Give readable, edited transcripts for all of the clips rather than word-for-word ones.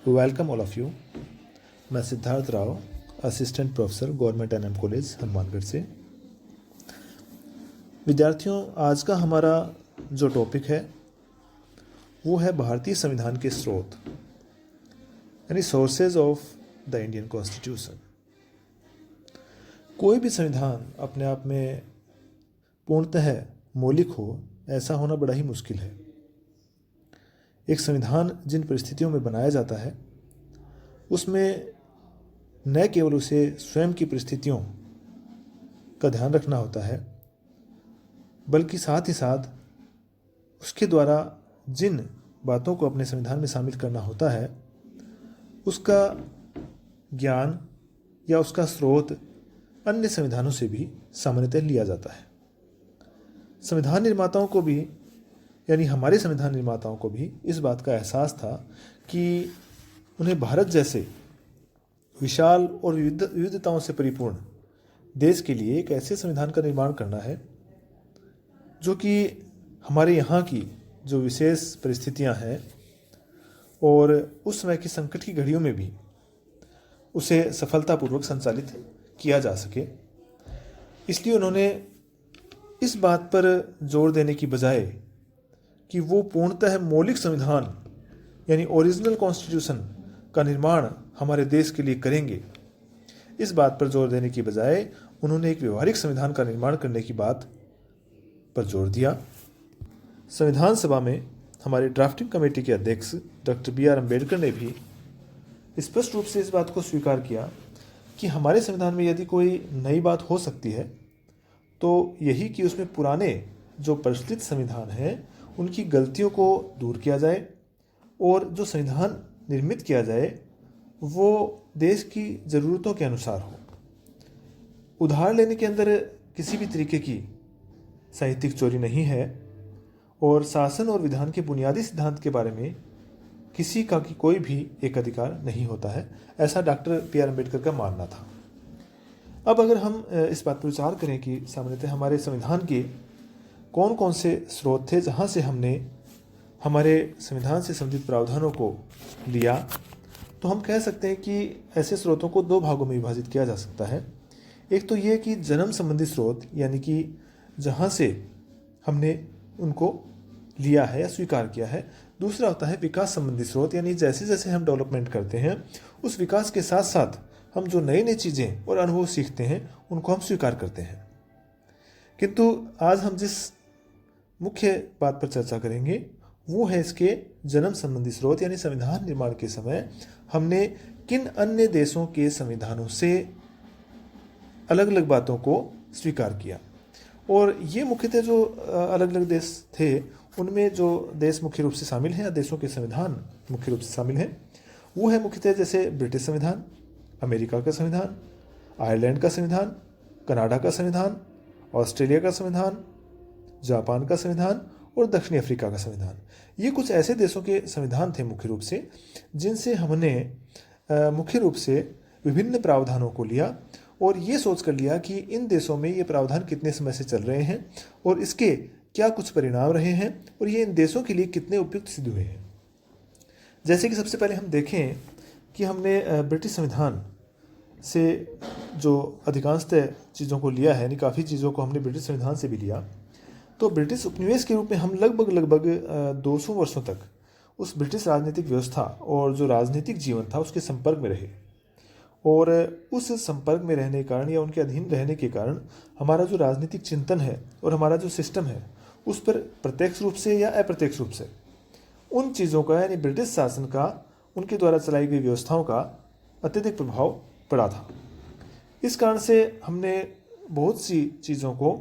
Welcome all of you. मैं Siddharth Rao, assistant professor government NM college Hanumangarh से। विद्यार्थियों, आज का हमारा जो टॉपिक है वो है भारतीय संविधान के स्रोत, यानी sources of the Indian constitution. कोई भी संविधान अपने आप में पूर्णतः मौलिक हो, ऐसा होना बड़ा ही मुश्किल है। एक संविधान जिन परिस्थितियों में बनाया जाता है उसमें न केवल उसे स्वयं की परिस्थितियों का ध्यान रखना होता है, बल्कि साथ ही साथ उसके द्वारा जिन बातों को अपने संविधान में शामिल करना होता है उसका ज्ञान या उसका स्रोत अन्य संविधानों से भी सामान्यतः लिया जाता है। संविधान निर्माताओं को भी, यानी हमारे संविधान निर्माताओं को भी इस बात का एहसास था कि उन्हें भारत जैसे विशाल और विविधताओं से परिपूर्ण देश के लिए एक ऐसे संविधान का निर्माण करना है जो कि हमारे यहाँ की जो विशेष परिस्थितियाँ हैं और उस समय की संकट की घड़ियों में भी उसे सफलतापूर्वक संचालित किया जा सके। इसलिए उन्होंने इस बात पर जोर देने की बजाय कि वो पूर्णतः मौलिक संविधान यानी ओरिजिनल कॉन्स्टिट्यूशन का निर्माण हमारे देश के लिए करेंगे, इस बात पर जोर देने की बजाय उन्होंने एक व्यवहारिक संविधान का निर्माण करने की बात पर जोर दिया। संविधान सभा में हमारे ड्राफ्टिंग कमेटी के अध्यक्ष डॉक्टर B.R. अम्बेडकर ने भी स्पष्ट रूप से इस बात को स्वीकार किया कि हमारे संविधान में यदि कोई नई बात हो सकती है तो यही कि उसमें पुराने जो प्रचलित संविधान हैं उनकी गलतियों को दूर किया जाए और जो संविधान निर्मित किया जाए वो देश की ज़रूरतों के अनुसार हो। उधार लेने के अंदर किसी भी तरीके की साहित्यिक चोरी नहीं है और शासन और विधान के बुनियादी सिद्धांत के बारे में किसी का की कोई भी एक अधिकार नहीं होता है, ऐसा डॉक्टर B.R. अम्बेडकर का मानना था। अब अगर हम इस बात पर विचार करें कि सामान्यतः हमारे संविधान के कौन कौन से स्रोत थे जहाँ से हमने हमारे संविधान से संबंधित प्रावधानों को लिया, तो हम कह सकते हैं कि ऐसे स्रोतों को दो भागों में विभाजित किया जा सकता है। एक तो ये कि जन्म संबंधी स्रोत, यानी कि जहाँ से हमने उनको लिया है या स्वीकार किया है। दूसरा होता है विकास संबंधी स्रोत, यानी जैसे जैसे हम डेवलपमेंट करते हैं उस विकास के साथ साथ हम जो नई नई चीज़ें और अनुभव सीखते हैं उनको हम स्वीकार करते हैं। किंतु आज हम जिस मुख्य बात पर चर्चा करेंगे वो है इसके जन्म संबंधी स्रोत, यानी संविधान निर्माण के समय हमने किन अन्य देशों के संविधानों से अलग अलग बातों को स्वीकार किया। और ये मुख्यतः जो अलग अलग देश थे उनमें जो देश मुख्य रूप से शामिल हैं या देशों के संविधान मुख्य रूप से शामिल हैं वो है मुख्यतः जैसे ब्रिटिश संविधान, अमेरिका का संविधान, आयरलैंड का संविधान, कनाडा का संविधान, ऑस्ट्रेलिया का संविधान, जापान का संविधान और दक्षिणी अफ्रीका का संविधान। ये कुछ ऐसे देशों के संविधान थे मुख्य रूप से जिनसे हमने मुख्य रूप से विभिन्न प्रावधानों को लिया और ये सोच कर लिया कि इन देशों में ये प्रावधान कितने समय से चल रहे हैं और इसके क्या कुछ परिणाम रहे हैं और ये इन देशों के लिए कितने उपयुक्त सिद्ध हुए हैं। जैसे कि सबसे पहले हम देखें कि हमने ब्रिटिश संविधान से जो अधिकांशतः चीज़ों को लिया है, यानी काफ़ी चीज़ों को हमने ब्रिटिश संविधान से भी लिया, तो ब्रिटिश उपनिवेश के रूप में हम लगभग 200 वर्षों तक उस ब्रिटिश राजनीतिक व्यवस्था और जो राजनीतिक जीवन था उसके संपर्क में रहे। और उस संपर्क में रहने के कारण या उनके अधीन रहने के कारण हमारा जो राजनीतिक चिंतन है और हमारा जो सिस्टम है उस पर प्रत्यक्ष रूप से या अप्रत्यक्ष रूप से उन चीज़ों का, यानी ब्रिटिश शासन का, उनके द्वारा चलाई गई व्यवस्थाओं का अत्यधिक प्रभाव पड़ा था। इस कारण से हमने बहुत सी चीज़ों को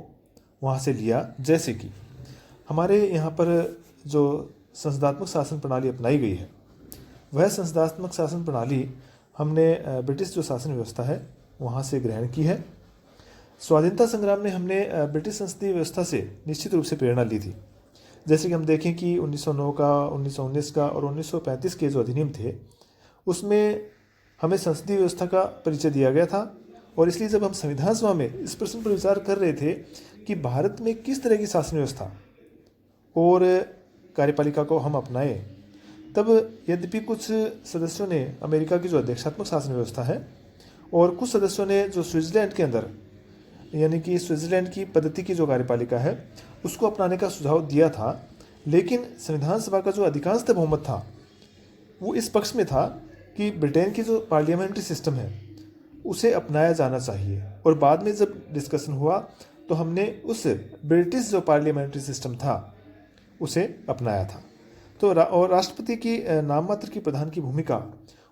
वहाँ से लिया, जैसे कि हमारे यहाँ पर जो संसदात्मक शासन प्रणाली अपनाई गई है वह संसदात्मक शासन प्रणाली हमने ब्रिटिश जो शासन व्यवस्था है वहाँ से ग्रहण की है। स्वाधीनता संग्राम में हमने ब्रिटिश संसदीय व्यवस्था से निश्चित रूप से प्रेरणा ली थी। जैसे कि हम देखें कि 1909 का, 1919 का और 1935 के जो अधिनियम थे उसमें हमें संसदीय व्यवस्था का परिचय दिया गया था और इसलिए जब हम संविधान सभा में इस प्रश्न पर विचार कर रहे थे कि भारत में किस तरह की शासन व्यवस्था और कार्यपालिका को हम अपनाएं, तब यद्यपि कुछ सदस्यों ने अमेरिका की जो अध्यक्षात्मक शासन व्यवस्था है और कुछ सदस्यों ने जो स्विट्ज़रलैंड के अंदर यानी कि स्विट्ज़रलैंड की पद्धति की जो कार्यपालिका है उसको अपनाने का सुझाव दिया था, लेकिन संविधान सभा का जो अधिकांशतः बहुमत था वो इस पक्ष में था कि ब्रिटेन की जो पार्लियामेंट्री सिस्टम है उसे अपनाया जाना चाहिए। और बाद में जब डिस्कशन हुआ तो हमने उस ब्रिटिश जो पार्लियामेंट्री सिस्टम था उसे अपनाया था। तो और राष्ट्रपति की नाम मात्र की प्रधान की भूमिका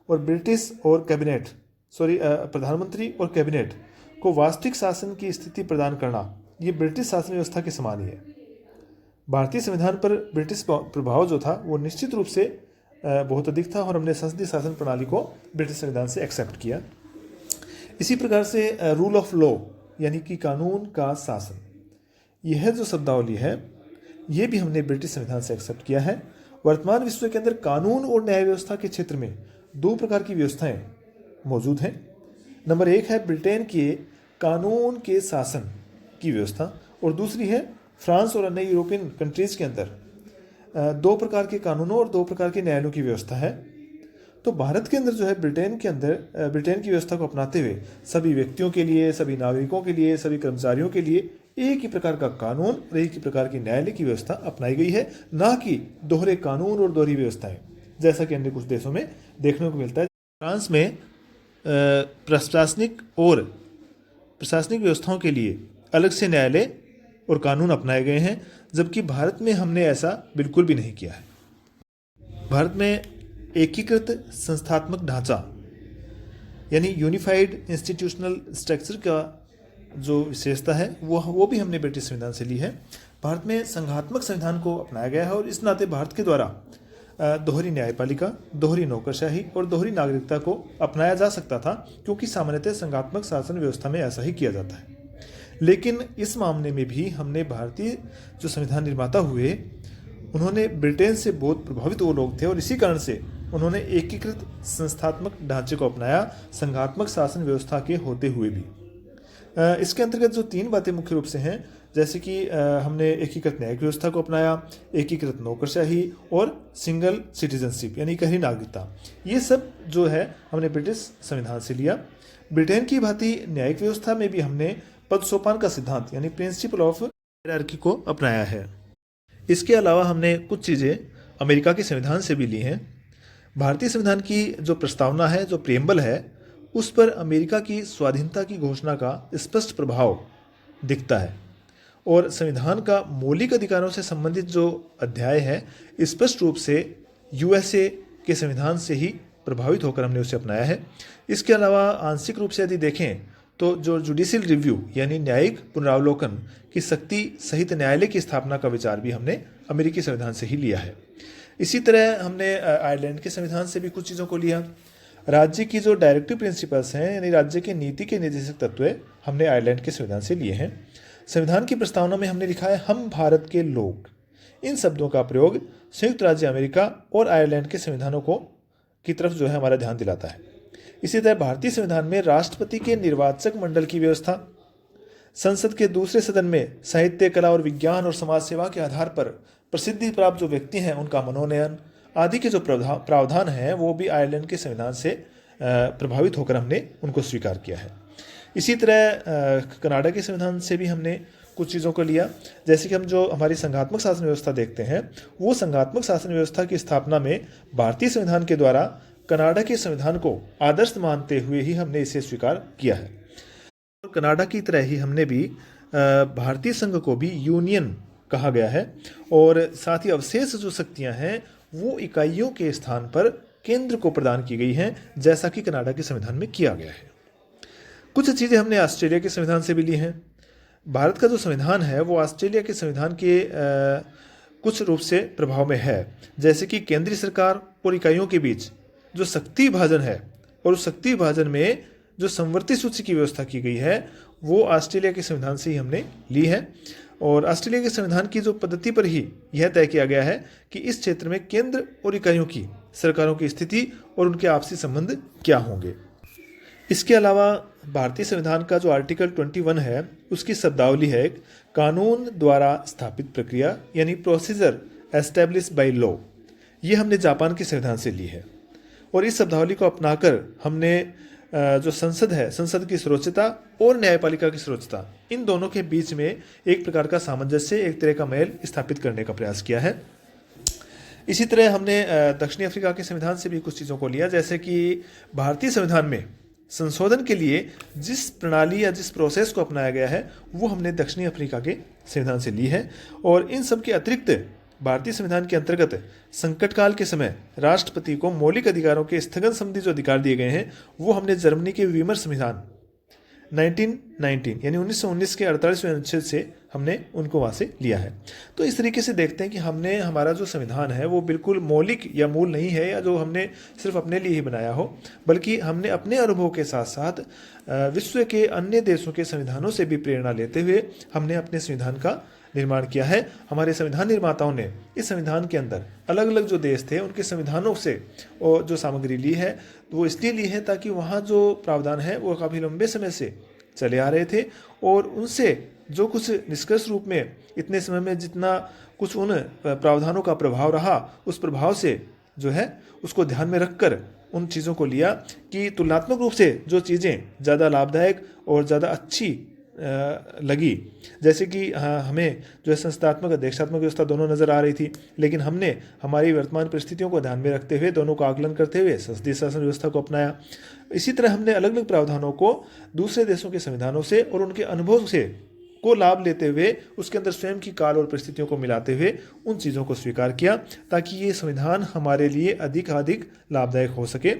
और ब्रिटिश और कैबिनेट प्रधानमंत्री और कैबिनेट को वास्तविक शासन की स्थिति प्रदान करना, ये ब्रिटिश शासन व्यवस्था के समान ही है। भारतीय संविधान पर ब्रिटिश प्रभाव जो था वो निश्चित रूप से बहुत अधिक था और हमने संसदीय शासन प्रणाली को ब्रिटिश संविधान से एक्सेप्ट किया। इसी प्रकार से रूल ऑफ लॉ यानी कि कानून का शासन, यह जो शब्दावली है ये भी हमने ब्रिटिश संविधान से एक्सेप्ट किया है। वर्तमान विश्व के अंदर कानून और न्याय व्यवस्था के क्षेत्र में दो प्रकार की व्यवस्थाएं मौजूद हैं। नंबर एक है ब्रिटेन के कानून के शासन की व्यवस्था और दूसरी है फ्रांस और अन्य यूरोपियन कंट्रीज़ के अंदर दो प्रकार के कानूनों और दो प्रकार के न्यायालयों की व्यवस्था है। तो भारत के अंदर जो है ब्रिटेन की व्यवस्था को अपनाते हुए सभी व्यक्तियों के लिए, सभी नागरिकों के लिए, सभी कर्मचारियों के लिए एक ही प्रकार का कानून और एक ही प्रकार की न्यायालय की व्यवस्था अपनाई गई है, ना कि दोहरे कानून और दोहरी व्यवस्थाएं जैसा कि अन्य कुछ देशों में देखने को मिलता है। फ्रांस में प्रशासनिक व्यवस्थाओं के लिए अलग से न्यायालय और कानून अपनाए गए हैं, जबकि भारत में हमने ऐसा बिल्कुल भी नहीं किया है। भारत में एकीकृत संस्थात्मक ढांचा यानी यूनिफाइड इंस्टीट्यूशनल स्ट्रक्चर का जो विशेषता है वो भी हमने ब्रिटिश संविधान से ली है। भारत में संघात्मक संविधान को अपनाया गया है और इस नाते भारत के द्वारा दोहरी न्यायपालिका, दोहरी नौकरशाही और दोहरी नागरिकता को अपनाया जा सकता था, क्योंकि सामान्यतः संघात्मक शासन व्यवस्था में ऐसा ही किया जाता है। लेकिन इस मामले में भी हमने भारतीय जो संविधान निर्माता हुए उन्होंने ब्रिटेन से बहुत प्रभावित वो लोग थे और इसी कारण से उन्होंने एकीकृत संस्थात्मक ढांचे को अपनाया संघात्मक शासन व्यवस्था के होते हुए भी। इसके अंतर्गत जो तीन बातें मुख्य रूप से हैं, जैसे कि हमने एकीकृत न्यायिक व्यवस्था को अपनाया, एकीकृत नौकरशाही और सिंगल सिटीजनशिप यानी इकहरी नागरिकता, ये सब जो है हमने ब्रिटिश संविधान से लिया। ब्रिटेन की भांति न्यायिक व्यवस्था में भी हमने पद सोपान का सिद्धांत यानी प्रिंसिपल ऑफ हायरार्की को अपनाया है। इसके अलावा हमने कुछ चीज़ें अमेरिका के संविधान से भी ली हैं। भारतीय संविधान की जो प्रस्तावना है, जो प्रियम्बल है, उस पर अमेरिका की स्वाधीनता की घोषणा का स्पष्ट प्रभाव दिखता है और संविधान का मौलिक अधिकारों से संबंधित जो अध्याय है स्पष्ट रूप से यूएसए के संविधान से ही प्रभावित होकर हमने उसे अपनाया है। इसके अलावा आंशिक रूप से यदि देखें तो जो जुडिशियल रिव्यू यानी न्यायिक पुनरावलोकन की शक्ति सहित न्यायालय की स्थापना का विचार भी हमने अमेरिकी संविधान से ही लिया है। इसी तरह हमने आयरलैंड के संविधान से भी कुछ चीज़ों को लिया। राज्य की जो डायरेक्टिव प्रिंसिपल्स हैं यानी राज्य के नीति के निर्देशक तत्व हमने आयरलैंड के संविधान से लिए हैं। संविधान की प्रस्तावना में हमने लिखा है हम भारत के लोग। इन शब्दों का प्रयोग संयुक्त राज्य अमेरिका और आयरलैंड के संविधानों को की तरफ जो है हमारा ध्यान दिलाता है। इसी तरह भारतीय संविधान में राष्ट्रपति के निर्वाचक मंडल की व्यवस्था, संसद के दूसरे सदन में साहित्य, कला और विज्ञान और समाज सेवा के आधार पर प्रसिद्धि प्राप्त जो व्यक्ति हैं उनका मनोनयन आदि के जो प्रावधान हैं वो भी आयरलैंड के संविधान से प्रभावित होकर हमने उनको स्वीकार किया है। इसी तरह कनाडा के संविधान से भी हमने कुछ चीज़ों को लिया, जैसे कि हम जो हमारी संघात्मक शासन व्यवस्था देखते हैं वो संघात्मक शासन व्यवस्था की स्थापना में भारतीय संविधान के द्वारा कनाडा के संविधान को आदर्श मानते हुए ही हमने इसे स्वीकार किया है। और कनाडा की तरह ही हमने भी भारतीय संघ को भी यूनियन कहा गया है और साथ ही अवशेष जो शक्तियां हैं वो इकाइयों के स्थान पर केंद्र को प्रदान की गई हैं, जैसा कि कनाडा के संविधान में किया गया है। कुछ चीज़ें हमने ऑस्ट्रेलिया के संविधान से भी ली हैं। भारत का जो संविधान है वो ऑस्ट्रेलिया के संविधान के कुछ रूप से प्रभाव में है, जैसे कि केंद्रीय सरकार और इकाइयों के बीच जो शक्ति विभाजन है और उस शक्ति विभाजन में जो समवर्ती सूची की व्यवस्था की गई है वो ऑस्ट्रेलिया के संविधान से ही हमने ली है। और ऑस्ट्रेलिया के संविधान की जो पद्धति पर ही यह तय किया गया है कि इस क्षेत्र में केंद्र और इकाइयों की सरकारों की स्थिति और उनके आपसी संबंध क्या होंगे। इसके अलावा भारतीय संविधान का जो आर्टिकल 21 है उसकी शब्दावली है कानून द्वारा स्थापित प्रक्रिया यानी प्रोसीजर एस्टैब्लिश बाय लॉ। ये हमने जापान के संविधान से ली है। और इस शब्दावली को अपनाकर हमने जो संसद है, संसद की सर्वोच्चता और न्यायपालिका की सर्वोच्चता, इन दोनों के बीच में एक प्रकार का सामंजस्य, एक तरह का मेल स्थापित करने का प्रयास किया है। इसी तरह हमने दक्षिणी अफ्रीका के संविधान से भी कुछ चीज़ों को लिया, जैसे कि भारतीय संविधान में संशोधन के लिए जिस प्रणाली या जिस प्रोसेस को अपनाया गया है वो हमने दक्षिणी अफ्रीका के संविधान से ली है। और इन सब के अतिरिक्त भारतीय संविधान के अंतर्गत संकट काल के समय राष्ट्रपति को मौलिक अधिकारों के स्थगन संबंधी जो अधिकार दिए गए हैं वो हमने जर्मनी के वीमर संविधान 1919 यानी 1919 के 48वें अनुच्छेद से हमने उनको वहाँ से लिया है। तो इस तरीके से देखते हैं कि हमने हमारा जो संविधान है वो बिल्कुल मौलिक या मूल नहीं है, या जो हमने सिर्फ अपने लिए ही बनाया हो, बल्कि हमने अपने अनुभव के साथ साथ विश्व के अन्य देशों के संविधानों से भी प्रेरणा लेते हुए हमने अपने संविधान का निर्माण किया है। हमारे संविधान निर्माताओं ने इस संविधान के अंदर अलग अलग जो देश थे उनके संविधानों से और जो सामग्री ली है वो इसलिए ली है ताकि वहाँ जो प्रावधान है वो काफ़ी लंबे समय से चले आ रहे थे, और उनसे जो कुछ निष्कर्ष रूप में इतने समय में जितना कुछ उन प्रावधानों का प्रभाव रहा, उस प्रभाव से जो है उसको ध्यान में रखकर उन चीज़ों को लिया कि तुलनात्मक रूप से जो चीज़ें ज़्यादा लाभदायक और ज़्यादा अच्छी लगी, जैसे कि हमें जो है संस्थात्मक अध्यक्षात्मक व्यवस्था दोनों नज़र आ रही थी, लेकिन हमने हमारी वर्तमान परिस्थितियों को ध्यान में रखते हुए दोनों का आकलन करते हुए संसदीय शासन व्यवस्था को अपनाया। इसी तरह हमने अलग अलग प्रावधानों को दूसरे देशों के संविधानों से और उनके अनुभव से को लाभ लेते हुए उसके अंदर स्वयं की काल और परिस्थितियों को मिलाते हुए उन चीज़ों को स्वीकार किया ताकि ये संविधान हमारे लिए अधिक लाभदायक हो सके।